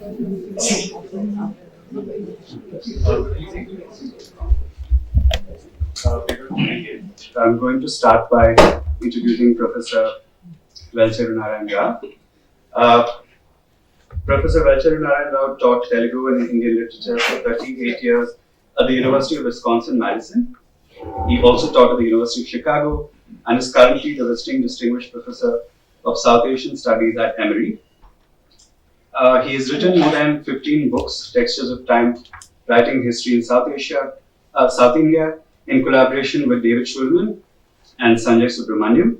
I'm going to start by introducing Professor Velcheru Narayana Rao. Professor Velcheru Narayana Rao taught Telugu and Indian literature for 38 years at the University of Wisconsin-Madison. He also taught at the University of Chicago and is currently the visiting distinguished professor of South Asian Studies at Emory. He has written more than 15 books, Textures of Time, Writing History in South India, in collaboration with David Schulman and Sanjay Subramaniam.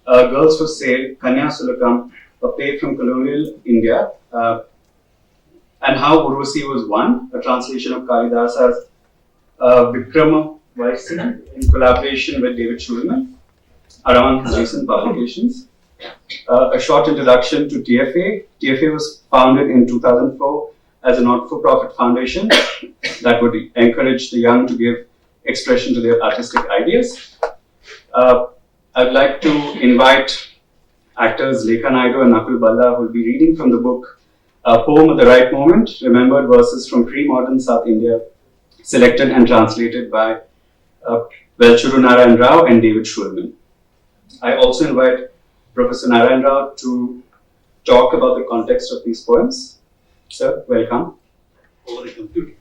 Girls for Sale, Kanya Sulakam, a play from colonial India, and How Urvasi Was Won, a translation of Kalidasa's Vikrama Vaisi in collaboration with David Schulman, around his recent publications. A short introduction to TFA. TFA was founded in 2004 as a not-for-profit foundation that would encourage the young to give expression to their artistic ideas. I'd like to invite actors Lekha, Naidu and Nakul, Bhalla, who will be reading from the book Poem at the Right Moment, Remembered Verses from Premodern South India, selected and translated by Velcheru Narayana Rao and David Schulman. I also invite Professor Narayana Rao to talk about the context of these poems. Sir, welcome. Over the computer.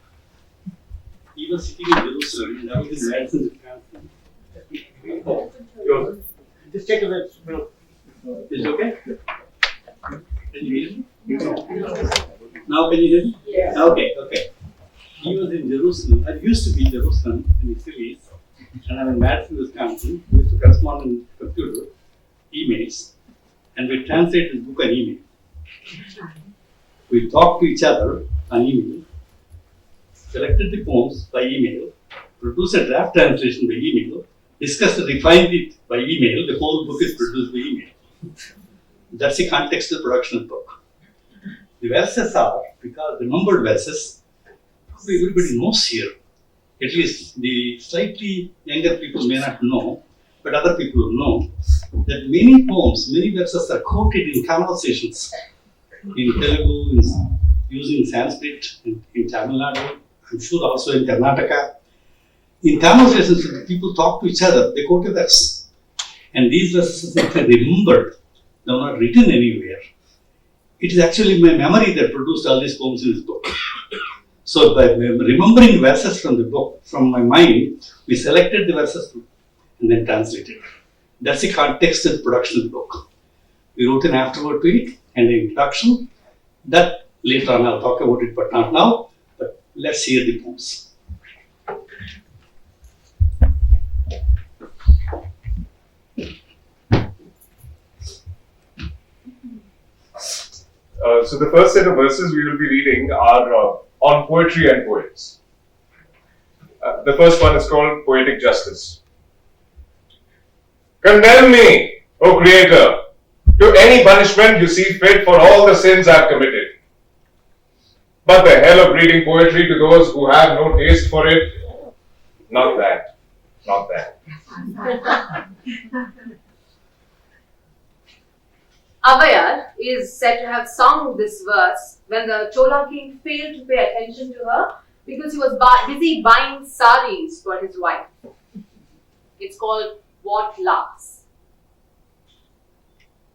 He was sitting in Jerusalem and I was in Madison, Wisconsin. Just check if it's is it okay? Can you hear me? Now can you hear me? Yeah. Okay. He was in Jerusalem. I used to be in Jerusalem and he still is. And I'm in Madison, Wisconsin. We used to correspond on computer, emails, and we translate his book on email. We talked to each other on email, selected the poems by email, produced a draft translation by email, discussed and refined it by email. The whole book is produced by email. That's the context of the production of the book. The verses are, because the numbered verses, everybody knows here. At least the slightly younger people may not know, but other people will know that many poems, many verses are quoted in conversations in Telugu, using Sanskrit, in Tamil Nadu, I'm sure also in Karnataka. In conversations, when people talk to each other, they quote a verse. And these verses are remembered, they are not written anywhere. It is actually my memory that produced all these poems in this book. So by remembering verses from the book, from my mind, we selected the verses and then translated. That's the context of the production of the book. We wrote an afterword to it and an introduction. That later on I'll talk about it, but not now. But let's hear the poems. So the first set of verses we will be reading are on poetry and poets. The first one is called Poetic Justice. Condemn me, O Creator, to any punishment you see fit for all the sins I have committed. But the hell of reading poetry to those who have no taste for it, not that. Avayar is said to have sung this verse when the Chola king failed to pay attention to her because he was busy buying saris for his wife. It's called What Laughs.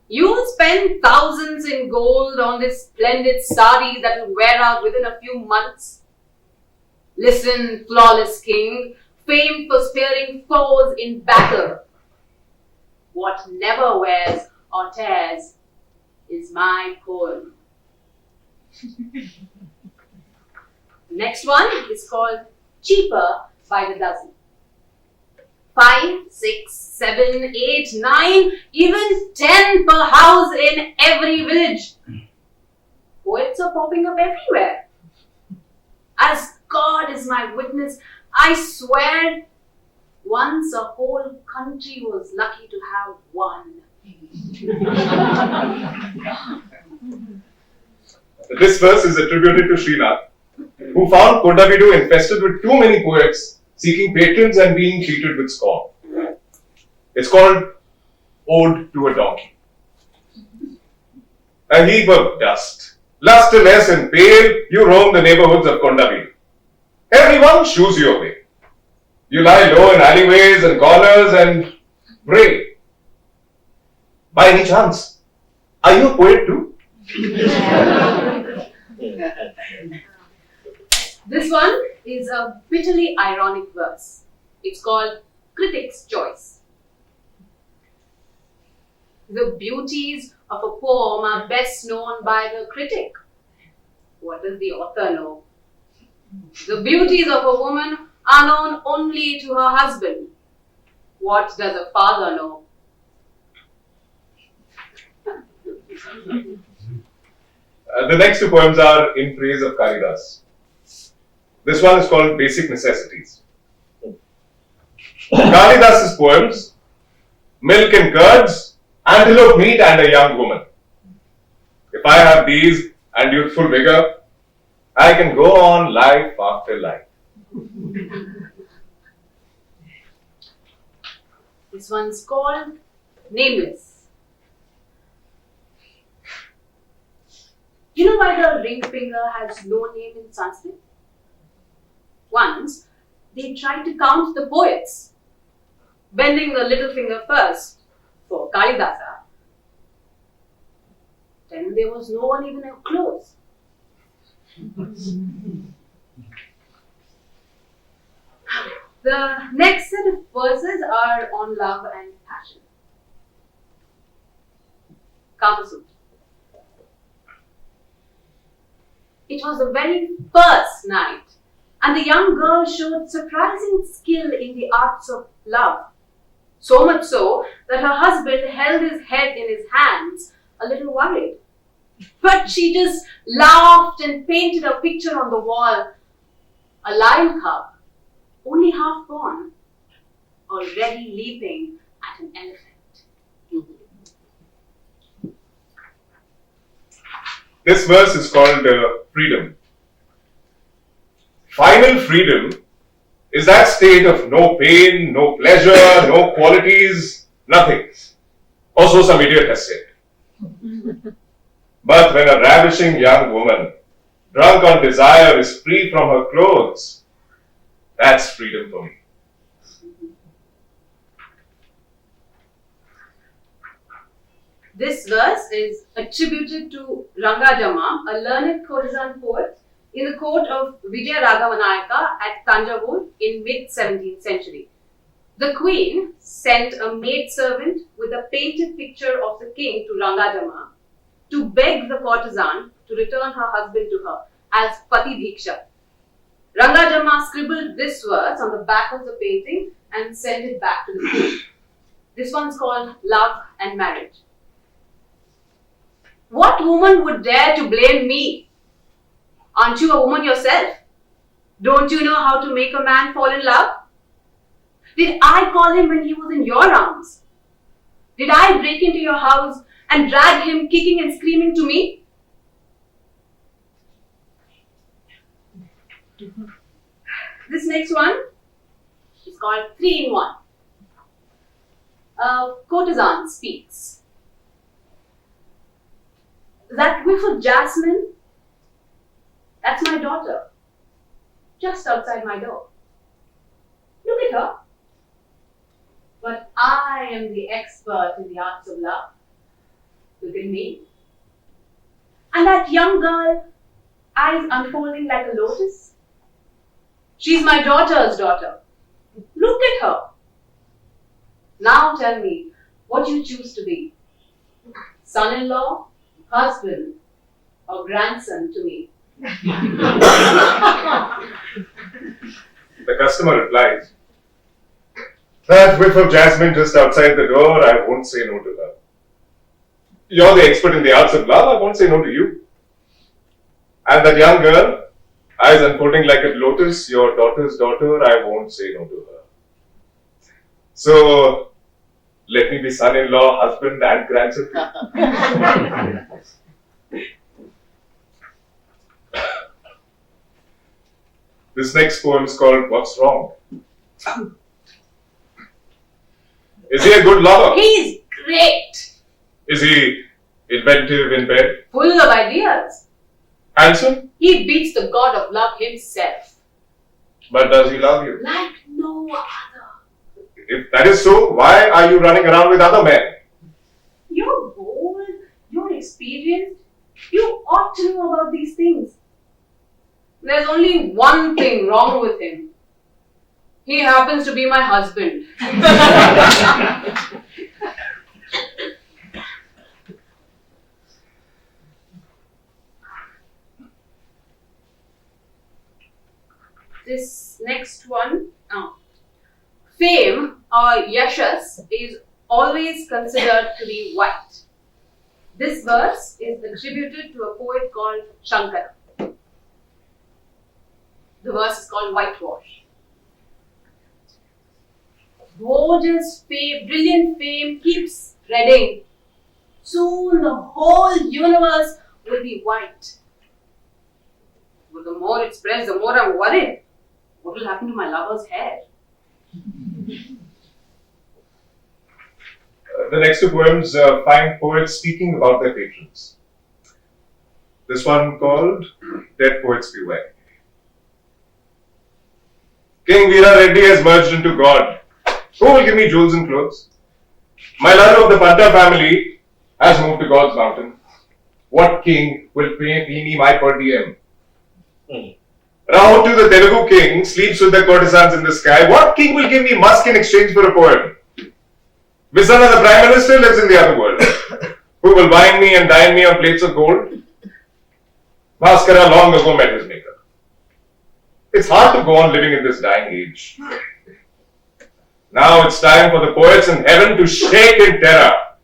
You spend thousands in gold on this splendid sari that will wear out within a few months. Listen, flawless king, famed for spearing foes in battle. What never wears or tears is my poem. The next one is called Cheaper by the Dozen. 5, 6, 7, 8, 9, even 10 per house in every village. Poets are popping up everywhere. As God is my witness, I swear once a whole country was lucky to have one. This verse is attributed to Srinath, who found Kondavidu infested with too many poets seeking patrons and being treated with scorn. It's called Ode to a Donkey. A heap of dust, Lusterless and pale, you roam the neighborhoods of Kondavil. Everyone shoos you away. You lie low in alleyways and corners and pray. By any chance, are you a poet too? This one is a bitterly ironic verse. It's called Critic's Choice. The beauties of a poem are best known by the critic. What does the author know? The beauties of a woman are known only to her husband. What does a father know? The next two poems are in praise of Kalidas. This one is called Basic Necessities. Kalidas's poems, milk and curds, antelope meat and a young woman. If I have these and youthful vigor, I can go on life after life. This one's called Nameless. You know why the ring finger has no name in Sanskrit? Once, they tried to count the poets, bending the little finger first for Kalidasa. Then there was no one even close. The next set of verses are on love and passion. Kama Sutra. It was the very first night, and the young girl showed surprising skill in the arts of love. So much so that her husband held his head in his hands, a little worried. But she just laughed and painted a picture on the wall. A lion cub, only half born, already leaping at an elephant. This verse is called Freedom. Final freedom is that state of no pain, no pleasure, no qualities, nothing. Or so some idiot has said. But when a ravishing young woman, drunk on desire, is free from her clothes, that's freedom for me. This verse is attributed to Rangajamma, a learned courtesan poet in the court of Vijaya Raghavanayaka at Tanjavur in mid-17th century. The queen sent a maidservant with a painted picture of the king to Rangajamma to beg the courtesan to return her husband to her as Pati Bhiksha. Rangajamma scribbled this verse on the back of the painting and sent it back to the queen. This one's called Love and Marriage. What woman would dare to blame me? Aren't you a woman yourself? Don't you know how to make a man fall in love? Did I call him when he was in your arms? Did I break into your house and drag him kicking and screaming to me? This next one is called 3 in 1. A courtesan speaks. That whiff of jasmine, that's my daughter, just outside my door. Look at her. But I am the expert in the arts of love. Look at me. And that young girl, eyes unfolding like a lotus, she's my daughter's daughter. Look at her. Now tell me what you choose to be. Son-in-law, husband, or grandson to me. The customer replies, that whiff of jasmine just outside the door, I won't say no to her. You're the expert in the arts of love, I won't say no to you. And that young girl, eyes unfolding like a lotus, your daughter's daughter, I won't say no to her. So, let me be son-in-law, husband and grandson. This next poem is called What's Wrong? Is he a good lover? He's great. Is he inventive in bed? Full of ideas. Handsome? He beats the god of love himself. But does he love you? Like no other. If that is so, why are you running around with other men? You're bold, you're experienced. You ought to know about these things. There's only one thing wrong with him. He happens to be my husband. This next one, fame or yashas is always considered to be white. This verse is attributed to a poet called Shankara. The verse is called Whitewash. Gorgeous fame, brilliant fame keeps spreading. Soon the whole universe will be white. But the more it spreads, the more I'm worried. What will happen to my lover's hair? The next two poems find poets speaking about their patrons. This one called Dead Poets Beware. King Veera Reddy has merged into God. Who will give me jewels and clothes? My Ladu of the Panta family has moved to God's mountain. What king will pay me my per diem? Rao to the Telugu king sleeps with the courtesans in the sky. What king will give me musk in exchange for a poem? Visana, the Prime Minister, lives in the other world. Who will wine me and dine me on plates of gold? Bhaskara long ago met his maker. It's hard to go on living in this dying age. Now it's time for the poets in heaven to shake in terror.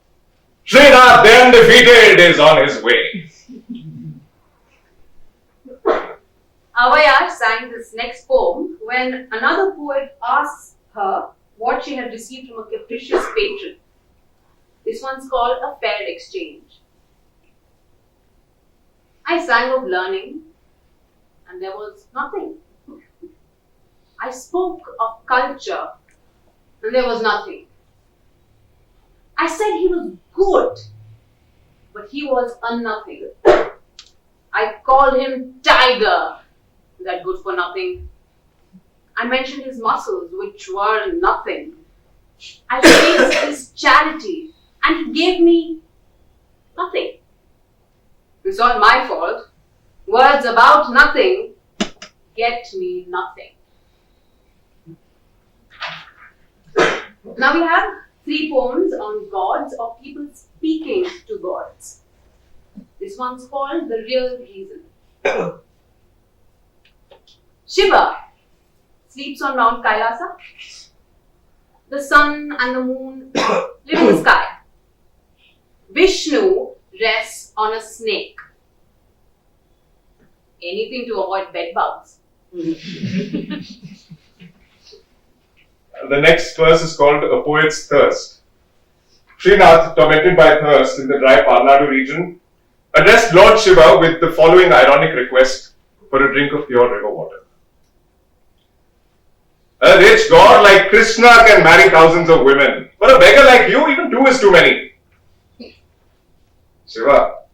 Srinath, the undefeated, is on his way. Avayar sang this next poem when another poet asks her what she had received from a capricious patron. This one's called A Fair Exchange. I sang of learning and there was nothing. I spoke of culture and there was nothing. I said he was good, but he was a nothing. I called him Tiger, that good for nothing. I mentioned his muscles, which were nothing. I praised his charity, and he gave me nothing. It's all my fault. Words about nothing get me nothing. Now we have 3 poems on gods or people speaking to gods. This one's called The Real Reason. Shiva sleeps on Mount Kailasa. The sun and the moon live in the sky. Vishnu rests on a snake. Anything to avoid bed bugs. The next verse is called A Poet's Thirst. Srinath, tormented by thirst in the dry Palnadu region, addressed Lord Shiva with the following ironic request for a drink of pure river water. A rich god like Krishna can marry thousands of women. For a beggar like you, even 2 is too many. Shiva,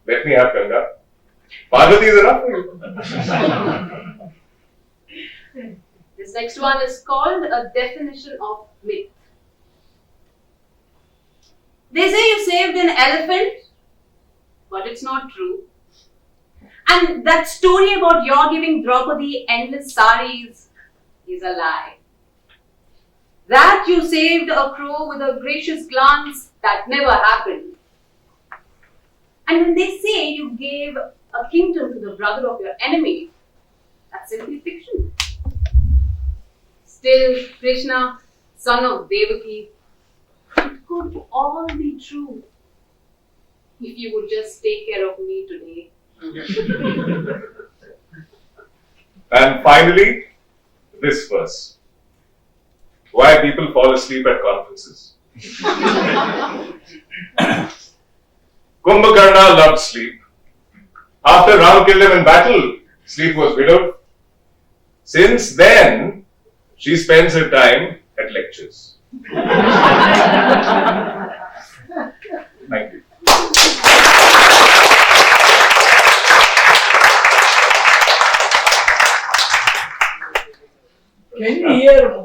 let me have Ganga. Parvati is enough for you. This next one is called A Definition of Myth. They say you saved an elephant, but it's not true. And that story about your giving Draupadi endless saris is a lie. That you saved a crow with a gracious glance, that never happened. And when they say you gave a kingdom to the brother of your enemy, that's simply fiction. Still, Krishna, son of Devaki, it could all be true if you would just take care of me today. And finally, this verse. Why people fall asleep at conferences. Kumbhakarna loved sleep. After Ram killed him in battle, sleep was widowed. Since then, she spends her time at lectures. Thank you.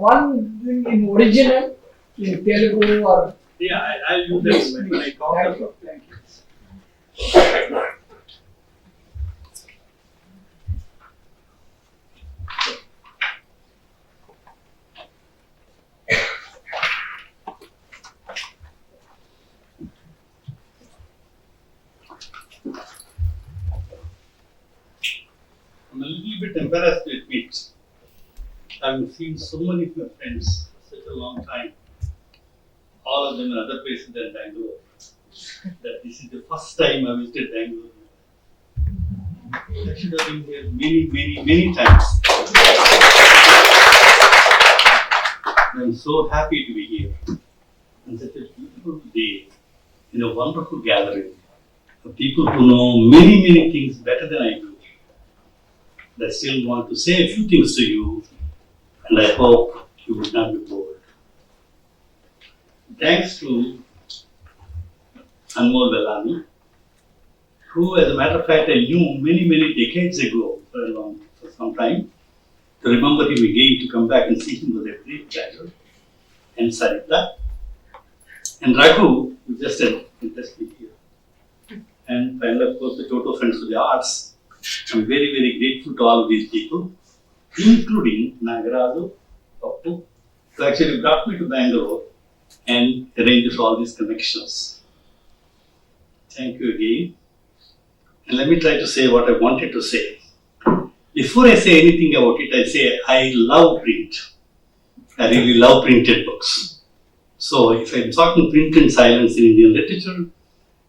one thing in original, in Telugu or... Yeah, I'll use that when I talk Thank about. you. Thank you. I'm a little bit embarrassed to admit, I've seen so many of my friends for such a long time, all of them in other places than Bangalore, that this is the first time I visited Bangalore. I should have been here many times. I'm so happy to be here on such a beautiful day, in a wonderful gathering of people who know many things better than I do. I still want to say a few things to you, and I hope you would not be bored. Thanks to Bhalla, who, as a matter of fact, I knew many decades ago for some time. To remember him again, to come back and see him was a great pleasure. And Sarita, and Raghu, who just said, interesting here. And finally, of course, the total Friends of the Arts. I'm very grateful to all of these people, including Nagaraju, Pappu, who actually brought me to Bangalore and arranged all these connections. Thank you again. And let me try to say what I wanted to say. Before I say anything about it, I say I love print. I really love printed books. So if I'm talking print and silence in Indian literature,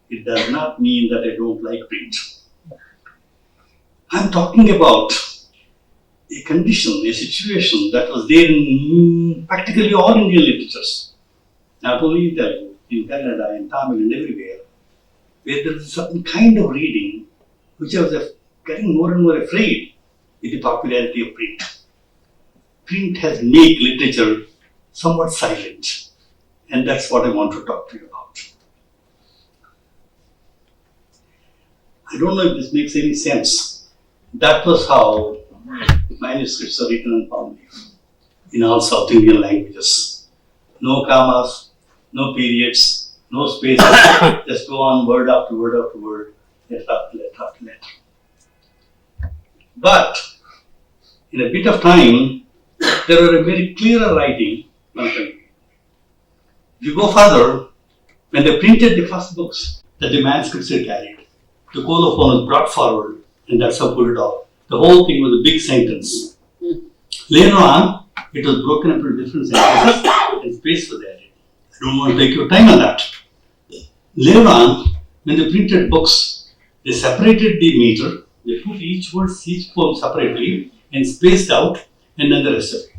it does not mean that I don't like print. I'm talking about a condition, a situation that was there in practically all Indian literatures, not only in Telugu, in Kannada, in Tamil, and everywhere, where there is a certain kind of reading which I was getting more and more afraid with the popularity of print. Print has made literature somewhat silent, and that's what I want to talk to you about. I don't know if this makes any sense. That was how manuscripts are written on palm leaf in all South Indian languages. No commas, no periods, no spaces, just go on word after word after word, letter after letter after letter. But in a bit of time, there were a very clearer writing. If you go further, when they printed the first books that the manuscripts were carried, the colophon was brought forward, and that's how put it off. The whole thing was a big sentence. Later on, it was broken up into different sentences and space was added. I don't want to take your time on that. Later on, when they printed books, they separated the meter, they put each word, each poem separately and spaced out, and then the rest of it.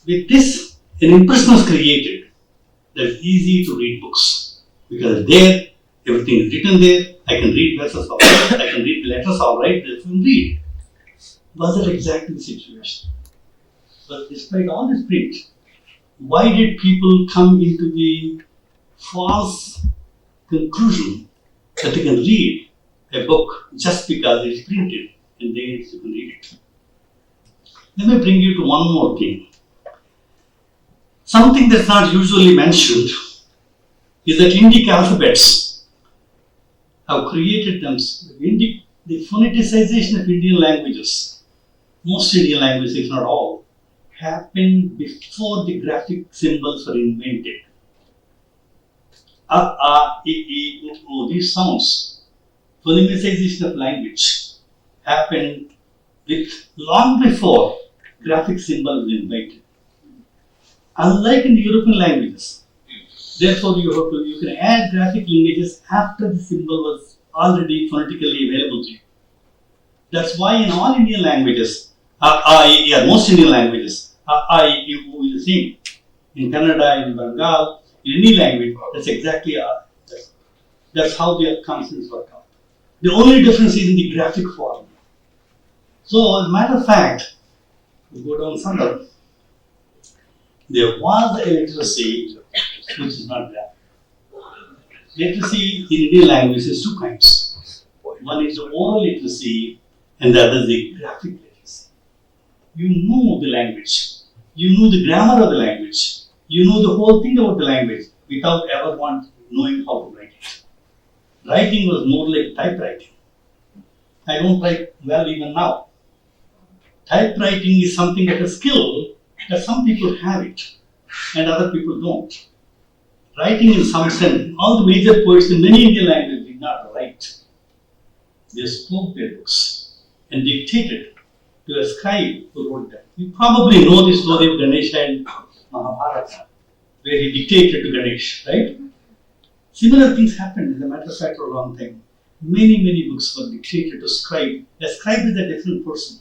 With this, an impression was created that it's easy to read books because there, everything is written there. I can read verses all right, I can read letters all right, I can read. Was that exactly the situation? But despite all this print, why did people come into the false conclusion that they can read a book just because it's printed and there you can read it? Let me bring you to one more thing. Something that's not usually mentioned is that Indic alphabets have created them. The phoneticization of Indian languages, most Indian languages, if not all, happened before the graphic symbols were invented. These sounds, phonemicization of language, happened long before graphic symbols were invented. Unlike in the European languages, therefore you can add graphic lineages after the symbol was already phonetically available to you. That's why in all Indian languages, most Indian languages, is the same. In Kannada, in Bengal, in any language, that's exactly that's how the consonants work out. The only difference is in the graphic form. So, as a matter of fact, we go down further. There was a literacy which is not graphic. Literacy in Indian language is two kinds. One is the oral literacy and the other is the graphic literacy. You know the language, You knew the grammar of the language. You know the whole thing about the language without ever knowing how to write it. Writing was more like typewriting. I don't write well even now. Typewriting is something that a skill that some people have it and other people don't. Writing in some sense, all the major poets in many Indian languages did not write. They spoke their books and dictated to a scribe who wrote them. You probably know the story of Ganesha and Mahabharata, where he dictated to Ganesh, right? Similar things happened, as a matter of fact, for a long time. Many books were dictated to scribe. A scribe is a different person,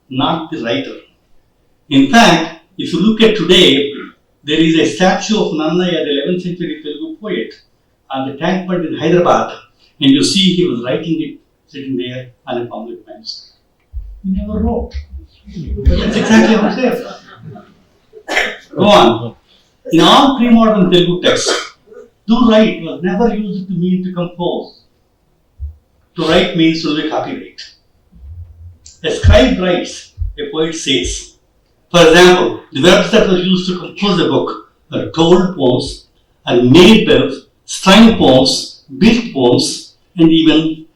not the writer. In fact, if you look at today, there is a statue of Nannaya, the 11th century Telugu poet, on the tank bund in Hyderabad, and you see he was writing it sitting there on a public manuscript. He never wrote. But that's exactly what it says. Go on. In all premodern Telugu texts, to write was never used to mean to compose. To write means to do copyright. A scribe writes, a poet says. For example, the verbs that were used to compose a book are told poems, and made verbs, strung poems, built poems, and even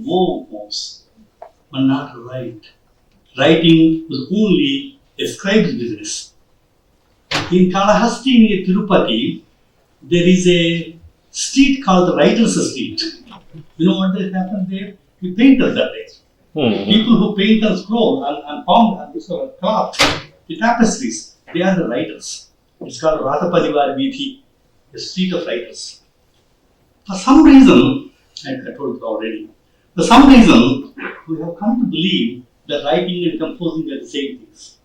wove poems. But not to write. Writing was only a scribe's business. In Kalahasti near Tirupati, there is a street called the Writers' Street. You know what has happened there? The painters are there. People who paint on scroll and cloth, the tapestries, they are the writers. It's called Ratapadivar Vithi, the street of writers. For some reason, I told you already, for some reason, we have come to believe that writing and composing are the same things.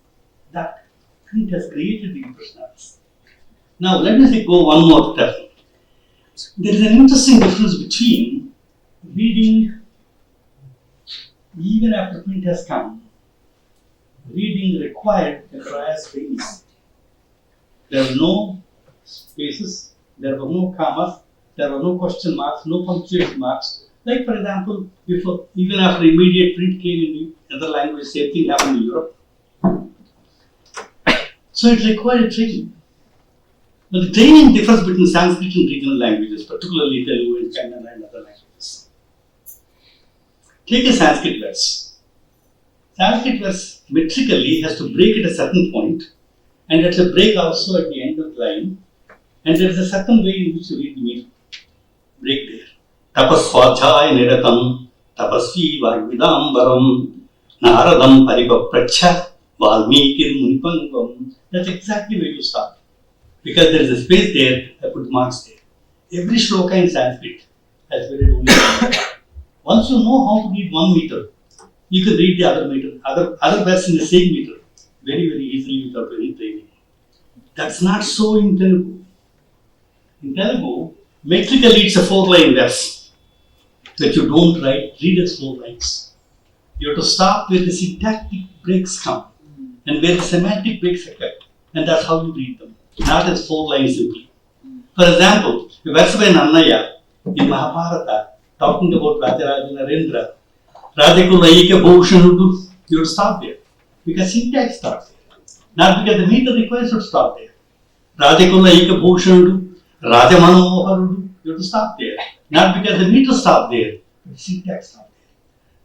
That print has created the impression of us. Now, let me go one more step. There is an interesting difference between reading, even after print has come. Reading required a prior space. There were no spaces, there were no commas, there were no question marks, no punctuation marks. Like, for example, before, even after immediate print came in other languages, same thing happened in Europe. So it required training. But the training differs between Sanskrit and regional languages, particularly Telugu and Kannada and other languages. Take a Sanskrit verse. Sanskrit verse metrically has to break at a certain point, and there's a break also at the end of the line, and there is a certain way in which you read the meter. Break there. Tapasvadhyaya niratam, tapasvi varvidambaram, naradam paripapracha, valmikir munipangam. That's exactly where you start. Because there is a space there, I put marks there. Every shloka in Sanskrit has very only one. Once you know how to read 1 meter, you can read the other meter, other verse in the same meter very easily without any training. That's not so in Telugu. In Telugu, metrically it's a 4-line verse that you don't read as 4 lines. You have to stop where the syntactic breaks come and where the semantic breaks occur, and that's how you read them. Not as 4 lines simply. For example, a verse by Nannaya in Mahabharata talking about Velcheru Narayana Rao, Rajakulaika Bhushanudu, you have to stop there. Because syntax starts there. Not because the meter requires you to stop there. Rajakulaika Bhushanudu, Rajamanoharudu, you have to stop there. Not because the meter stopped there, but the syntax stopped there.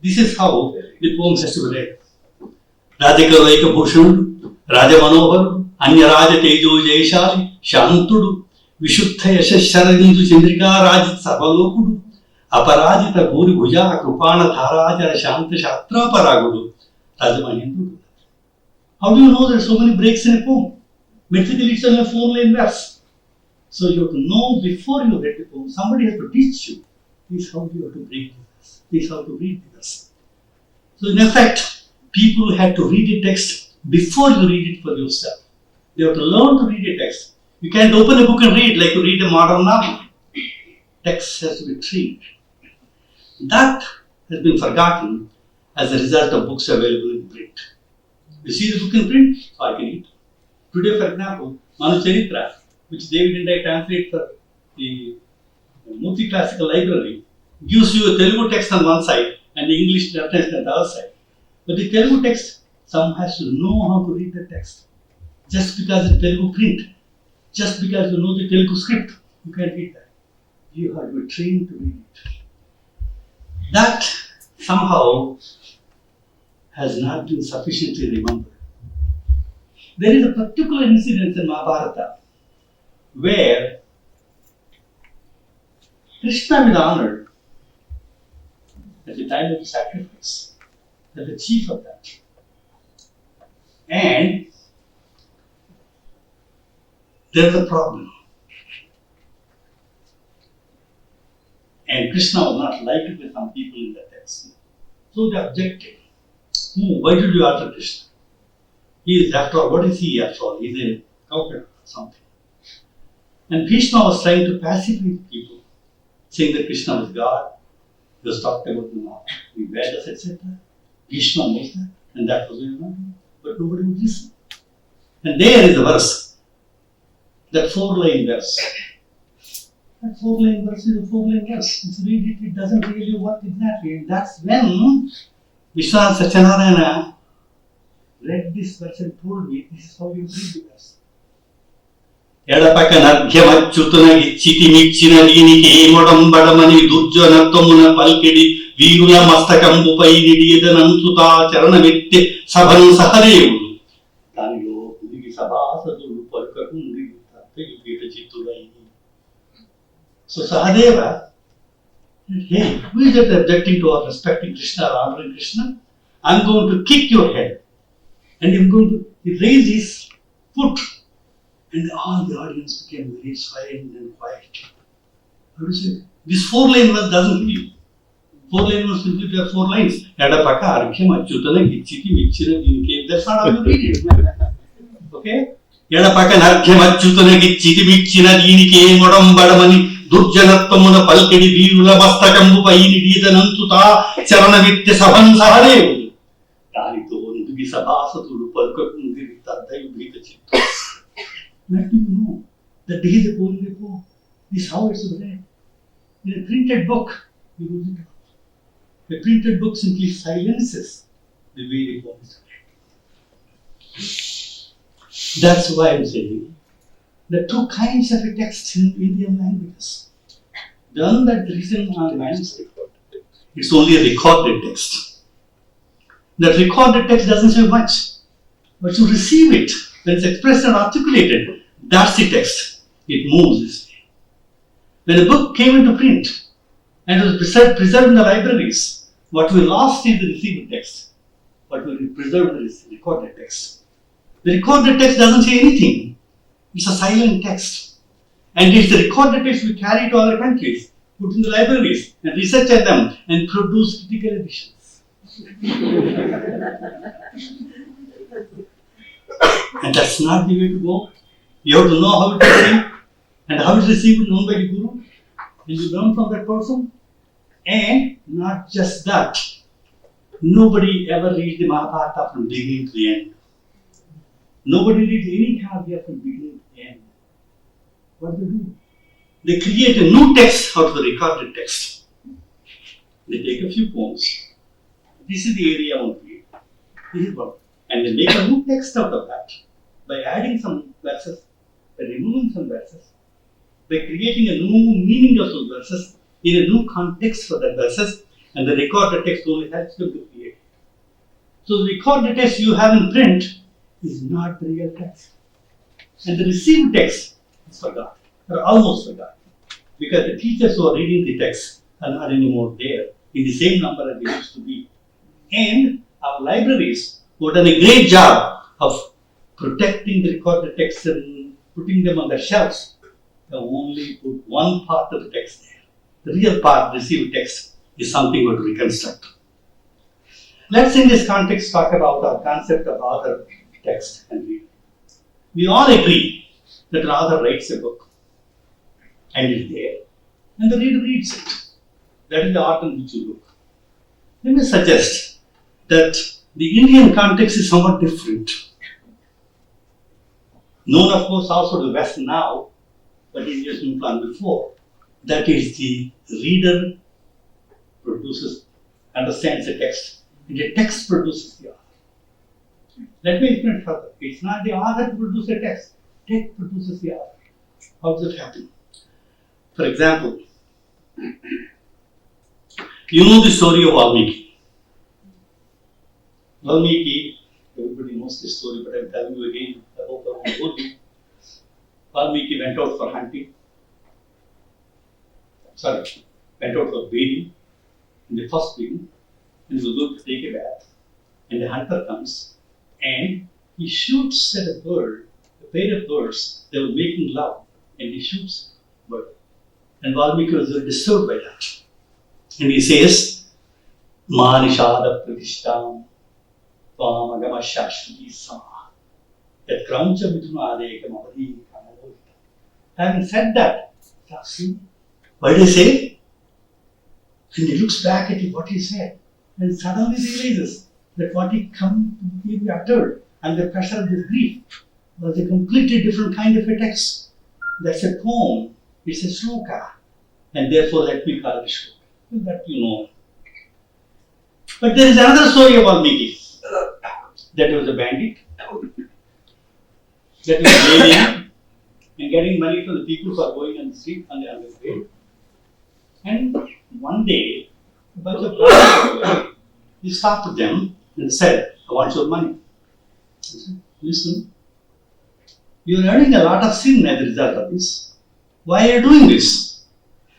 This is how the poem has to be read. Rajakulaika Bhushanudu, Rajamanoharudu, Anyaraja Tejo Jayashali, Shantudu, Vishuddha Yashasharandu Chandrika Rajit Sarvalokudu, Aparajita Bhuri Bhuja, Krupana Dharaja Shanta Shatra Paragudu, Rajamahendu. How do you know there are so many breaks in a poem? Metrically it's only a 4-line verse. So you have to know before you read the poem, somebody has to teach you. This is how you have to break the verse. This is how to read the verse. So in effect, people had to read a text before you read it for yourself. You have to learn to read a text. You can't open a book and read like you read a modern novel. Text has to be trained. That has been forgotten as a result of books available in print. You see the book in print? So I can read. Today, for example, Manu Charitra, which David and I translate for the Murthy Classical Library, gives you a Telugu text on one side and the English text on the other side. But the Telugu text, someone has to know how to read the text. Just because it's Telugu print, just because you know the Telugu script, you can't read that. You have to be trained to read it. That somehow has not been sufficiently remembered. There is a particular incident in Mahabharata where Krishna is honored at the time of the sacrifice, as the chief of that. And there's a problem. And Krishna was not liked by some people in the text. So they objected. Why did you alter Krishna? He is, after all, what is he after all? He's a cowherd or something. And Krishna was trying to pacify the people, saying that Krishna was God. He was talked about the Vedas, etc. Krishna knows that, and that was going on. But nobody would listen. And there is a verse, that 4-line verse. That 4-line verse is a 4-line verse. If you read it, it doesn't really work exactly. And that's when Vishwanath Satyanarayana read this verse and told me, this is how you read the verse. ఎడపకనర్ఘ్యమచ్యుతునగి చితిమిచ్చిన దీనికి ఏమొడంబడమని దుర్జనత్వమున పల్కెడి వీరుల మస్తకంబుపై నిడియదనంచుతా చరణమెత్తి సభను సహదేవుడు దానిలో పులిగి సభాసదులు పలుకకు పీట చిత్తులై. So Sahadeva, hey, who is that objecting to or respecting Krishna or honoring Krishna? I'm going to kick your head. And I'm going to, he raised his foot. And all the audience became very silent and quiet. How do you say? This 4-line verse doesn't give you. 4-line verse simply there are 4 lines. Yadapaka arkyam achyutana gichiti michira dinke. That's not how you read it. Okay? Yadapaka arkyam achyutana gichiti michira dinke modambadamani durjanattamuna palkedi veerula mastakambupai nidiyadanantuta charanavitya sabhan sahadevudu. Danito ndugi sabhasatulu palkakundi taddayu bhita chittu. Where do you know that this is a poem before? This is how it's read. In a printed book, you lose it all. A printed book simply silences the way the poem is read. That's why I'm saying there are 2 kinds of a text in Indian languages. The one that is written on manuscript, it's only a recorded text. That recorded text doesn't say much, but you receive it. When it's expressed and articulated, that's the text. It moves this way. When a book came into print and was preserved in the libraries, what we lost is the received text. What we preserved is the recorded text. The recorded text doesn't say anything. It's a silent text. And it's the recorded text we carry to other countries, put in the libraries, and research at them, and produce critical editions. And that's not the way to go. You have to know how it is received and how it is received known by the Guru. And you learn from that person. And not just that. Nobody ever reads the Mahabharata from beginning to the end. Nobody reads any Kavya from beginning to the end. What do? They create a new text out of the recorded text. They take a few poems. This is the area I want to read. This is what. And they make a new text out of that by adding some verses, by removing some verses, by creating a new meaning of those verses in a new context for that verses, and the recorded text only helps them to create. So the recorded text you have in print is not the real text. And the received text is forgotten, or almost forgotten, because the teachers who are reading the text are not anymore there in the same number as they used to be. And our libraries who have done a great job of protecting the recorded texts and putting them on the shelves, they only put one part of the text there. The real part, received text, is something we have to reconstruct. Let's in this context talk about our concept of author, text, and reader. We all agree that an author writes a book and it's there, and the reader reads it. That is the art in which you look. Let me suggest that the Indian context is somewhat different. Known, of course, also to the West now, but India's been planned before. That is, the reader understands the text, and the text produces the author. Let me explain further. It's not the author who produces a text. Text produces the author. How does it happen? For example, you know the story of Valmiki. Valmiki, everybody knows this story, but I'm telling you again, I hope I won't bore you. Valmiki went out for hunting. Went out for bathing in the first spring, and he was going to take a bath. And the hunter comes and he shoots at a bird, a pair of birds. They were making love, and he shoots a bird. And Valmiki was very disturbed by that. And he says, Manishada Pratishtam Tvamagama Shashti Sama Yat Kramcha Miduna Adeka Mavadi Kamalita. Having said that, what did he say? And he looks back at what he said, and suddenly realizes that what he uttered and the pressure of this grief was a completely different kind of a text. That's a poem, it's a sloka, and therefore let me call it sloka. That you know. But there is another story of Valmiki. That was a bandit that was wailing and getting money from the people who are going on the street on the way. And one day, a bunch of brothers, he stopped them and said, I want your money. He said, listen, you are earning a lot of sin as a result of this. Why are you doing this?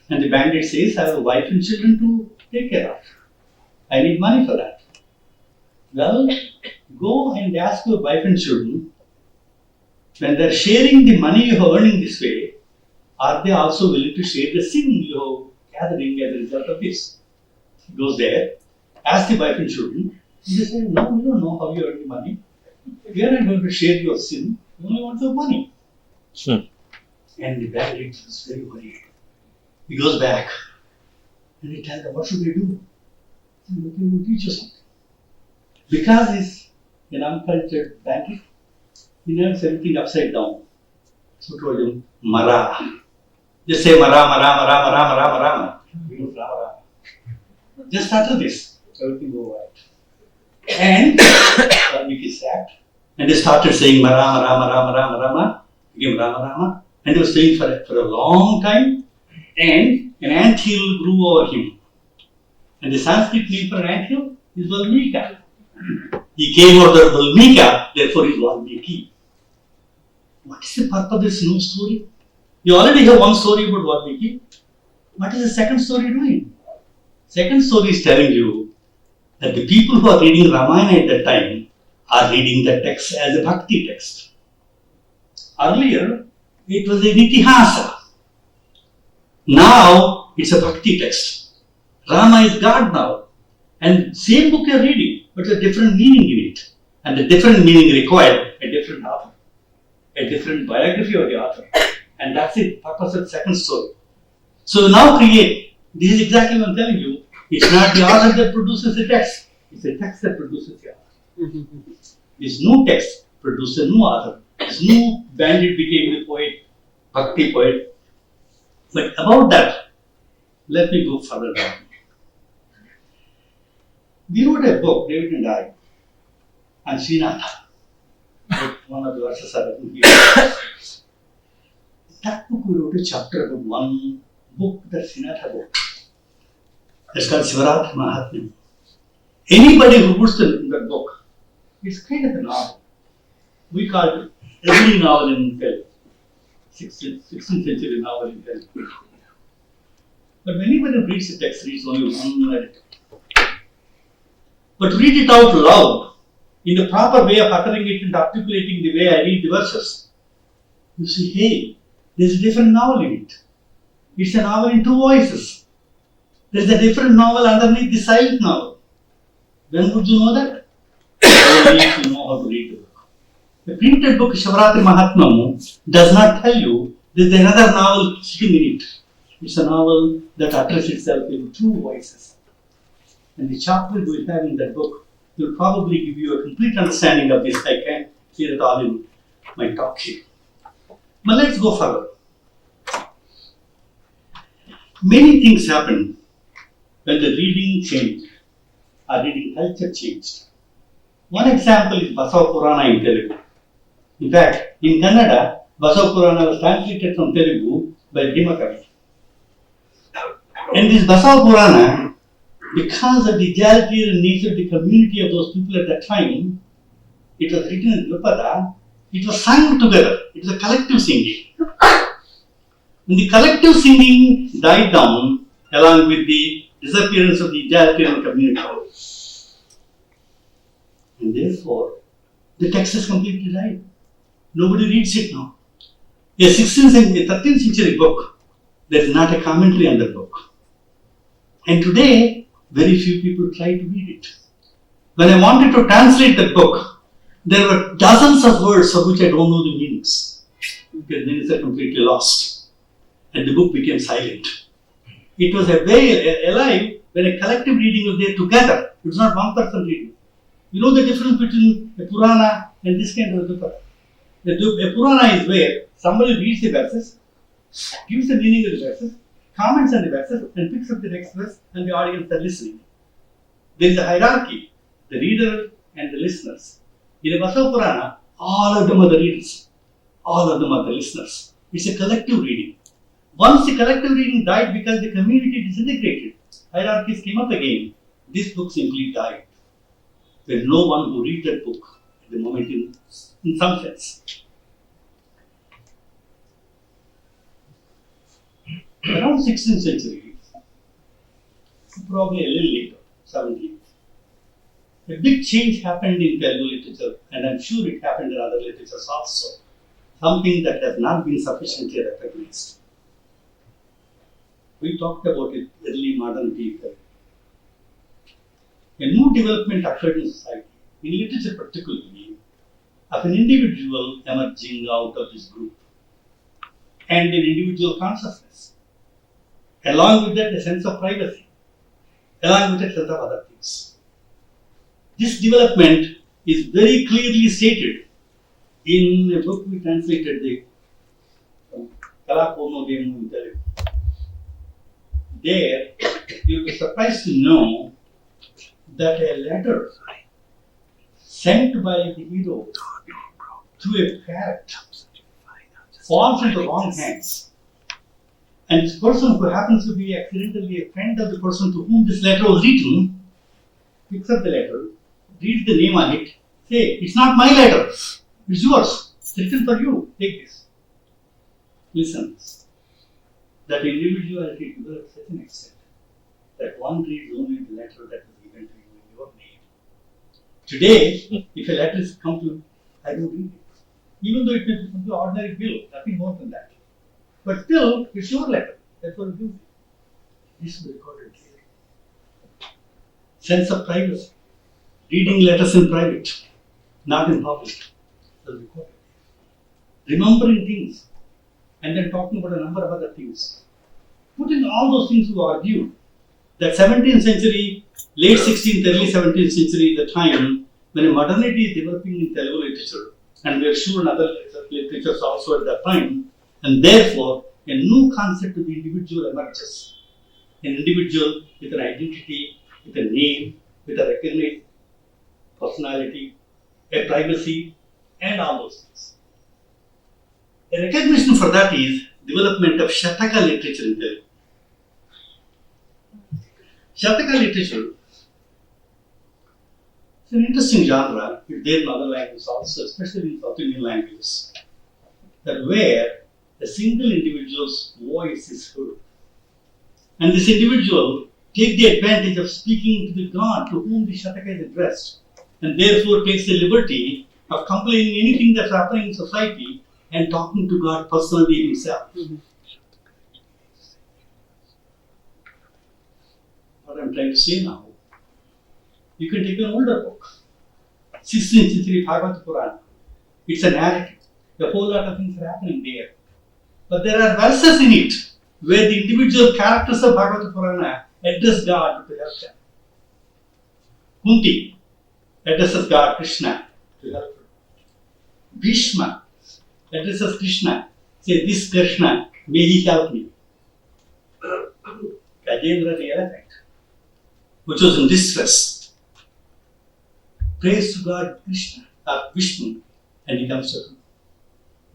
And the bandit says, I have a wife and children to take care of. I need money for that. Well, go and ask your wife and children, when they are sharing the money you are earning this way, are they also willing to share the sin you are gathering as a result of this? He goes there, asks the wife and children, and they say, no, we don't know how you earn the money. We are not going to share your sin, we only want your money. And the bandit is very worried. He goes back and he tells them, what should we do? He will teach you something. Because he's an uncultured bandit, he learns everything upside down. So told him, Mara. Just say Mara, Mara, Mara, Mara, Mara, Mara. He goes, Mara. Just utter this. Everything will go right. And Valmiki sat and they started saying Mara, Mara, Mara, Mara, Mara, became Rama, Rama. And he was saying for a long time. And an anthill grew over him. And the Sanskrit name for an anthill is Valmika. He came out of Valmika, therefore he is Valmiki. What is the purpose of this new story? You already have one story about Valmiki. What is the second story doing? Second story is telling you that the people who are reading Ramayana at that time are reading the text as a bhakti text. Earlier, it was an itihasa. Now, it's a bhakti text. Rama is God now. And same book you're reading, but a different meaning in it. And the different meaning required a different author. A different biography of the author. And that's the purpose of the second story. So now create, this is exactly what I'm telling you, it's not the author that produces the text, it's the text that produces the author. This new text produced a new author. This new bandit became the poet, bhakti poet. But about that, let me go further down. We wrote a book, David and I, on Srinatha. One of the verses are written here. That book, we wrote a chapter about one book, the Srinatha book. It's called Sivaratri Mahatmya. Anybody who puts that book, it's kind of a novel. We call it every novel in Telugu. 16th century novel in Telugu. But when anybody reads the text, reads only one line. But read it out loud, in the proper way of uttering it and articulating the way I read the verses. You see, hey, there's a different novel in it. It's a novel in two voices. There's a different novel underneath the silent novel. When would you know that? Only if you know how to read the book. The printed book, Sivaratri Mahatmya, does not tell you there's another novel sitting in it. It's a novel that utters itself in two voices. And the chapter we have in that book will probably give you a complete understanding of this. I can't hear it all in my talk here. But let's go further. Many things happen when the reading changed, our reading culture changed. One example is Basava Purana in Telugu. In fact, in Kannada, Basava Purana was translated from Telugu by Bhima Kavi. And this Basava Purana, because of the egalitarian nature of the community of those people at that time, it was written in Drupada, it was sung together. It was a collective singing. When the collective singing died down along with the disappearance of the egalitarian community, and therefore the text has completely died. Nobody reads it now. A 16th century, a 13th century book, there is not a commentary on the book. And today, very few people try to read it. When I wanted to translate the book, there were dozens of words of which I don't know the meanings. Because then it's completely lost. And the book became silent. It was a very alive when a collective reading was there together. It was not one person reading. You know the difference between a Purana and this kind of book? A Purana is where somebody reads the verses, gives the meaning of the verses, comments on the verses, and picks up the next verse, and the audience are listening. There is a hierarchy, the reader and the listeners. In a Basava Purana, all of them are the readers, all of them are the listeners. It's a collective reading. Once the collective reading died because the community disintegrated, hierarchies came up again, this book simply died. There is no one who reads that book at the moment in some sense. Around 16th century, probably a little later, 17th, a big change happened in Telugu literature, and I'm sure it happened in other literatures also. Something that has not been sufficiently recognized. We talked about it early modernity. A new development occurred in society, in literature particularly, of an individual emerging out of this group, and an individual consciousness. Along with that, a sense of privacy, along with a sense of other things. This development is very clearly stated in a book we translated, the Kalapurno in Telugu. There, you'll be surprised to know that a letter sent by the hero to a parrot falls into wrong hands. And this person, who happens to be accidentally a friend of the person to whom this letter was written, picks up the letter, reads the name on it, say, "It's not my letter, it's yours, it's written for you, take this." Listen, that individuality develops such an extent that one reads only the letter that was given to you in your name. Today, if a letter is come to, I don't read it. Even though it may be an ordinary bill, nothing more than that. But still, it's your letter. That's what it is. This is recorded here. Sense of privacy. Reading letters in private, not in public. That's recorded. Remembering things, and then talking about a number of other things. Putting all those things to argue that 17th century, late 16th, early 17th century is the time when a modernity is developing in Telugu literature, and we are sure in other literatures also at that time, and therefore a new concept of the individual emerges. An individual with an identity, with a name, with a recognized personality, a privacy, and all those things. A recognition for that is development of Shataka literature in Telugu. Shataka literature is an interesting genre. It's there in other languages also, especially in South Indian languages, that where a single individual's voice is heard. And this individual takes the advantage of speaking to the God to whom the Shataka is addressed, and therefore takes the liberty of complaining anything that's happening in society and talking to God personally himself. What I'm trying to say now, you can take an older book, 16th century Bhagavad Purana. It's a narrative. A whole lot of things are happening there. But there are verses in it where the individual characters of Bhagavad Purana address God to help them. Kunti addresses God, Krishna, to help her. Bhishma addresses Krishna, say, "This Krishna, may he help me." Gajendra the elephant, which was in distress, prays to God Krishna or Vishnu, and he comes to him.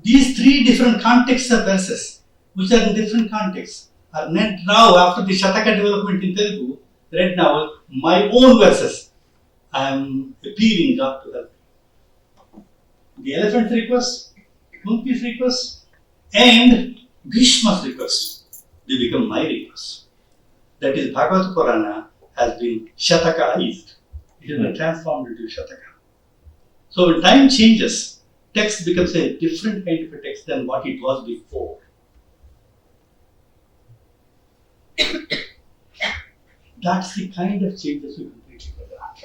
These three different contexts of verses, which are in different contexts, are read now after the Shataka development in Telugu, read now my own verses. I am appealing God to help. The elephant's request, Kunti's request, and Bhishma's request, they become my request. That is, Bhagavad Purana has been Shatakaized. It has been transformed into Shataka. So when time changes, text becomes a different kind of a text than what it was before. That's the kind of changes we completely forgot.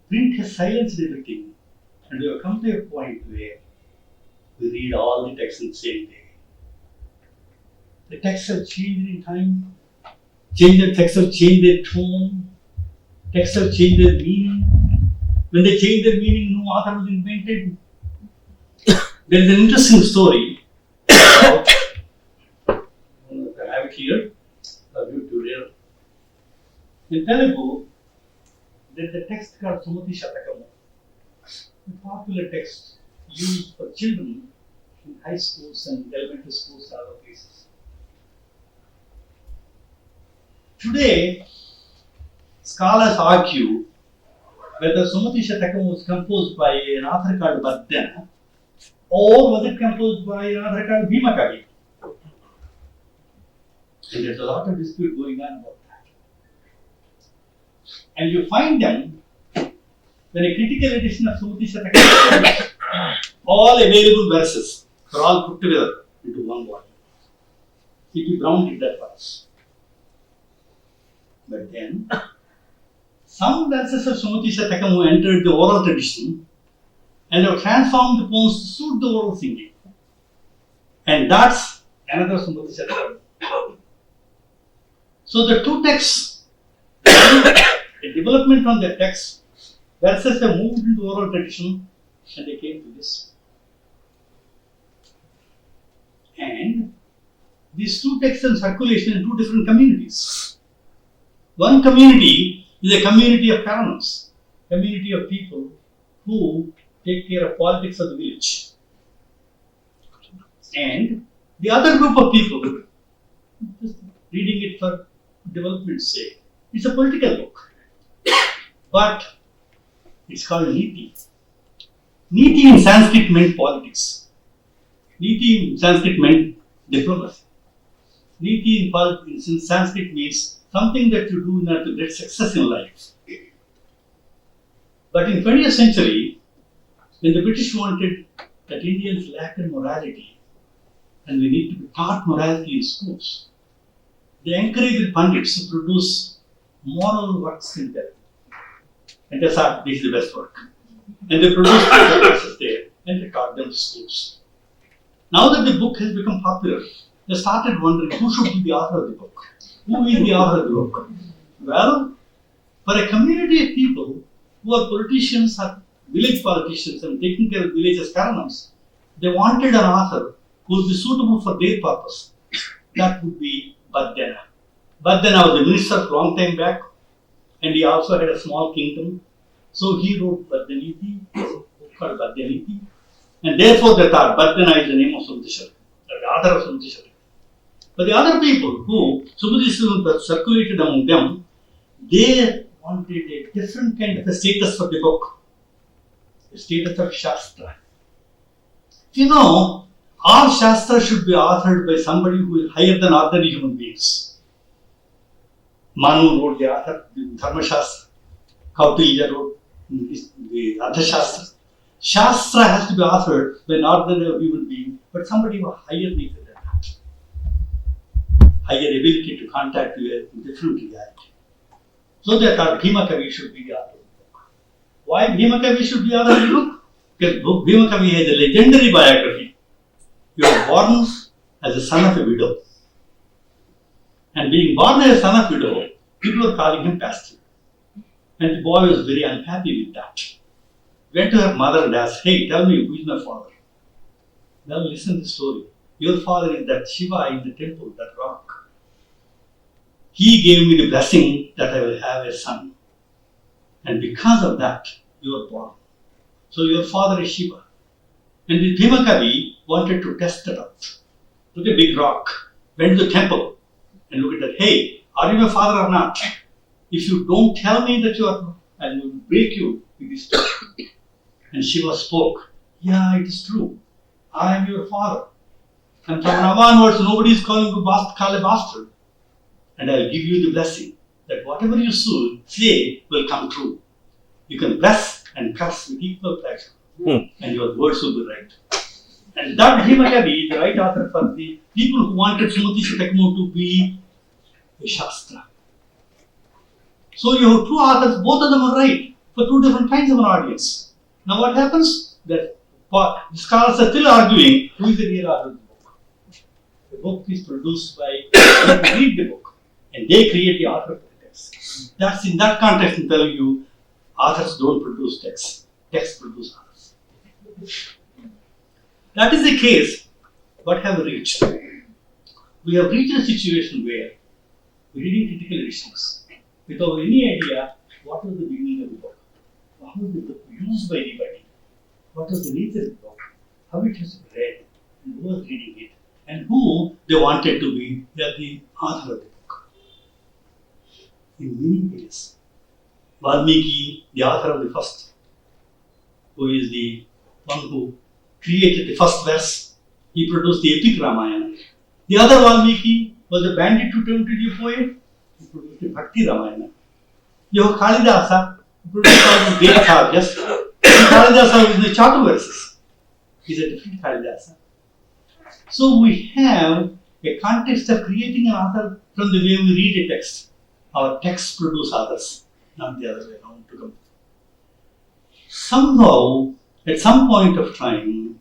Print has silenced everything, and we have come to a point where we read all the texts in the same day. The texts have changed in time. Texts have changed their tone. Texts have changed their meaning. When they change their meaning, no author was invented. There is an interesting story about, I have it here, for you to read. In Telugu, there is a text called Sumati Shatakamu, a popular text used for children in high schools and elementary schools and other places. Today, scholars argue whether Sumati Shatakam was composed by an author called Bhaddana or was it composed by an author called Bhimakavi. And there's a lot of dispute going on about that. And you find them when a critical edition of Sumati Shatakam is all available verses are all put together into one volume. C.P. Brown did that for us. But then, some verses of Sumati Shatakamu entered the oral tradition and have transformed the poems to suit the oral singing. And that's another Sumati Shatakamu. So the two texts, a development from the text, verses have moved into oral tradition and they came to this. And these two texts are in circulation in two different communities. One community is a community of Karanams, community of people who take care of politics of the village. And the other group of people, just reading it for development's sake, it's a political book. But it's called Niti. Niti in Sanskrit meant politics. Niti in Sanskrit meant diplomacy. Niti in Sanskrit means something that you do in order to get success in life. But in 20th century, when the British wanted that Indians lacked morality and we need to be taught morality in schools, they encouraged pundits to produce moral works in them. And they thought this is the best work. And they produced the verses there and they taught them in schools. Now that the book has become popular, they started wondering who should be the author of the book. Who is the author of the book? Well, for a community of people who are politicians or village politicians and taking care of villages Karanams, they wanted an author who would be suitable for their purpose. That would be Bhaddana. Bhaddana was a minister for a long time back and he also had a small kingdom. So he wrote Bhaddaniti, called Bhaddaniti, and therefore they thought Bhaddana is the name of Sumati Shataka, the author of Sumati Shataka. But the other people who Sumati Shataka circulated among them, they wanted a different kind of a status for the book, a status of Shastra. You know, all Shastra should be authored by somebody who is higher than ordinary human beings. Manu wrote the author, the Dharma Shastra. Kautilya wrote the other Shastra. Shastra has to be authored by an ordinary human being, but somebody who is higher nature than that. Higher ability to contact with a different reality. So they thought Bhima Kavi should be the author of the book. Why Bhima Kavi should be the author of the book? Because Bhima Kavi has a legendary biography. He was born as a son of a widow. And being born as a son of a widow, people were calling him pastor. And the boy was very unhappy with that. Went to her mother and asked, hey, tell me, who is my father? Well, listen to the story. Your father is that Shiva in the temple, that rock. He gave me the blessing that I will have a son. And because of that, you were born. So your father is Shiva. And the Bhima Kavi wanted to test it out. Took a big rock, went to the temple, and looked at that. Hey, are you my father or not? If you don't tell me that you are, I will break you with this stone. And Shiva spoke. Yeah, it is true. I am your father. And from now onwards, nobody is calling you call a bastard. And I'll give you the blessing that whatever you say will come true. You can bless and curse with equal pleasure. And your words will be right. And that Bhima Kavi is the right author for the people who wanted Srimati Shatakmo to be a Shastra. So you have two authors, both of them are right for two different kinds of an audience. Now what happens? That the scholars are still arguing who is the real author of the book. The book is produced by people who read the book and they create the author of the text. That's in that context I'm telling you, authors don't produce texts, texts produce authors. That is the case. What have we reached? We have reached a situation where we're reading critical editions without any idea what was the beginning of the book, how was the book used by anybody, what was the nature of the book, how it was read, and who was reading it, and who they wanted to be the author of the book. In many ways, Valmiki, the author of the first, who is the one who created the first verse, he produced the epic Ramayana. The other Valmiki was a bandit who turned into a poet, he produced the Bhakti Ramayana. You have Kalidasa, who produced all the great sagas. Kalidasa is the Chatu verses. He's a different Kalidasa. So we have a context of creating an author from the way we read a text. Our texts produce others, not the other way around to come. Somehow, at some point of time,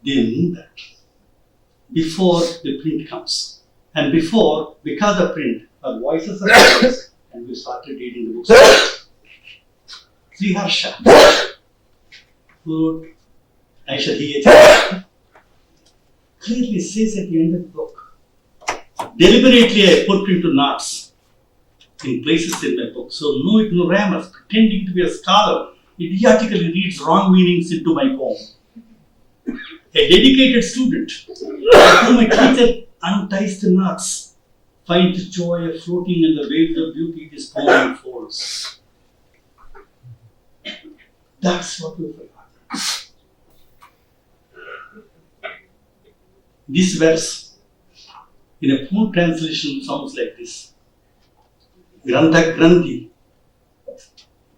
they knew that before the print comes. And before, because of print, our voices are voices, and we started reading the books. Sri Harsha, who wrote Aishadhiya, clearly says at the end of the book, deliberately I put into knots in places in my book. So no ignoramus, pretending to be a scholar, idiotically reads wrong meanings into my poem. A dedicated student, whom my teacher unties the knots, finds joy of floating in the waves of beauty this poem unfolds. That's what we forgot. This verse, in a poor translation, sounds like this. Grantha Granthi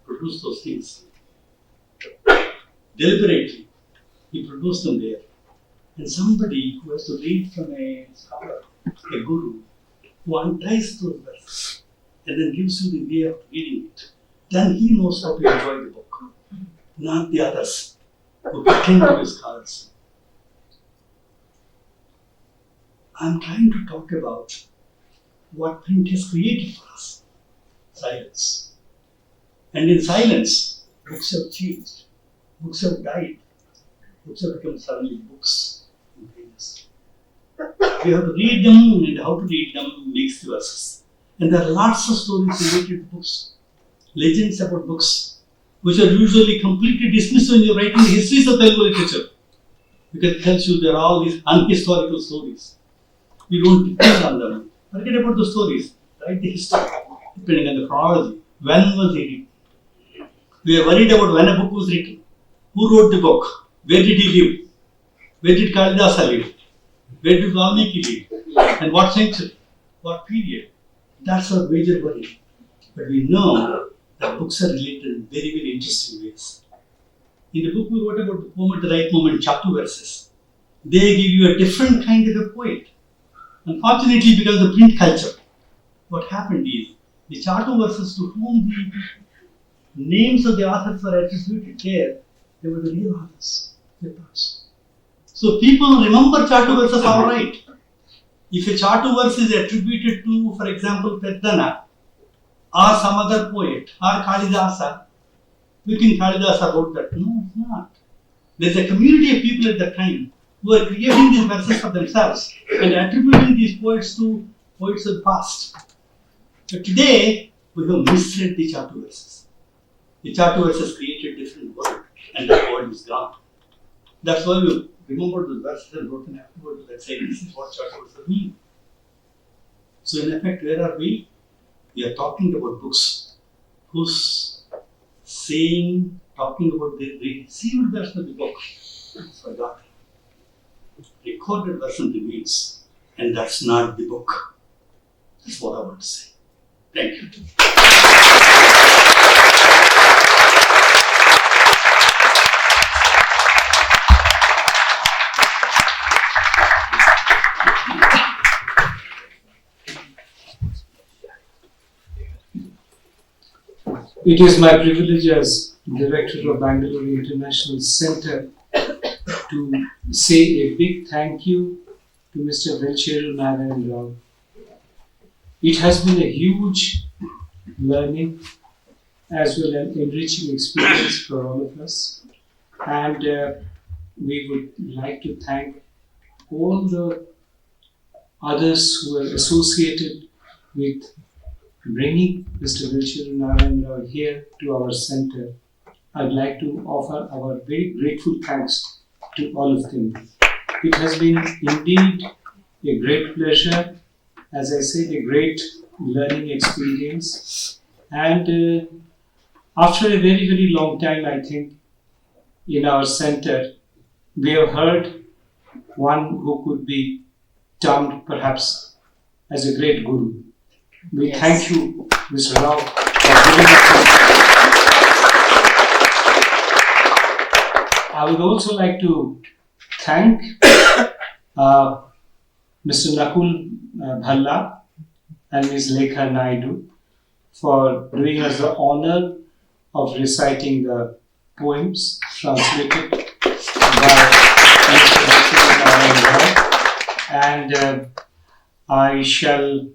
produced those things. Deliberately, he produced them there. And somebody who has to read from a scholar, a guru, who unties those verses and then gives you the way of reading it, then he knows how to enjoy the book, not the others who pretend to be scholars. I'm trying to talk about what print has created for us. Silence. And in silence, books have changed. Books have died. Books have become suddenly books and pages. We have to read them, and how to read them makes the verses. And there are lots of stories related to books, legends about books, which are usually completely dismissed when you're writing the histories of Telugu literature, because it tells you there are all these unhistorical stories. You don't depend on them. Forget about the stories. Write the history, depending on the chronology. When was it written? We are worried about when a book was written. Who wrote the book? Where did he live? Where did Kalidasa live? Where did Valmiki live? And what century? What period? That's our major worry. But we know that books are related in very, very interesting ways. In the book we wrote about the poem at the right moment, Chatu verses. They give you a different kind of a poet. Unfortunately, because of print culture, what happened is the Chatu verses to whom the names of the authors were attributed there, they were the real authors. So people remember Chatu verses all right. If a Chatu verse is attributed to, for example, Peddana or some other poet or Kalidasa, we think Kalidasa wrote that. No, it's not. There's a community of people at that time who are creating these verses for themselves and attributing these poets to poets of the past. But today, we have misread the Chatu verses. The Charters has created a different world, and that world is gone. That's why we remember the verse and wrote an afterword that said, this is what Charters mean. So in effect, where are we? We are talking about books whose saying, talking about the received version of the book is forgotten. Recorded version remains, and that's not the book. That's what I want to say. Thank you. It is my privilege as Director of Bangalore International Center to say a big thank you to Mr. Velcheru Narayana Rao. It has been a huge learning as well as enriching experience for all of us, and we would like to thank all the others who are associated with bringing Mr. Velcheru Narayana Rao here to our center. I'd like to offer our very grateful thanks to all of them. It has been indeed a great pleasure, as I said, a great learning experience. And after a very, very long time, I think, in our center, we have heard one who could be termed perhaps as a great guru. We thank you, Mr. Rao, for giving us. I would also like to thank Mr. Nakul Bhalla and Ms. Lekha Naidu for doing us the honor of reciting the poems translated by Mr. Velcheru Narayana Rao. And I shall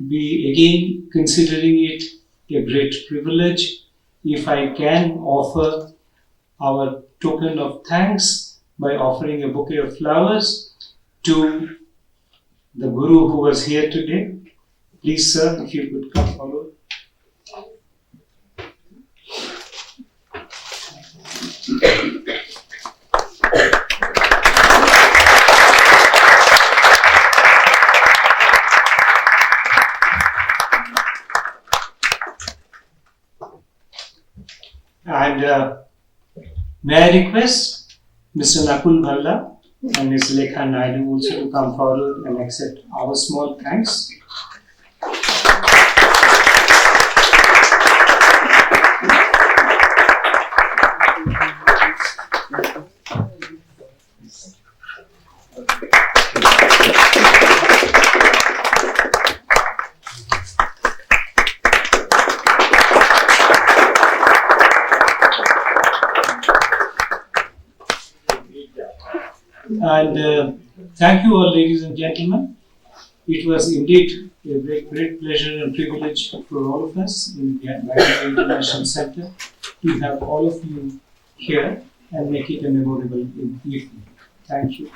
be again considering it a great privilege if I can offer our token of thanks by offering a bouquet of flowers to the Guru who was here today. Please, sir, if you could come forward. And may I request Mr. Nakul Bhalla and Ms. Lekha Naidu also to come forward and accept our small thanks. And thank you all, ladies and gentlemen. It was indeed a great pleasure and privilege for all of us in the Bangalore International Center to have all of you here and make it a memorable evening. Thank you.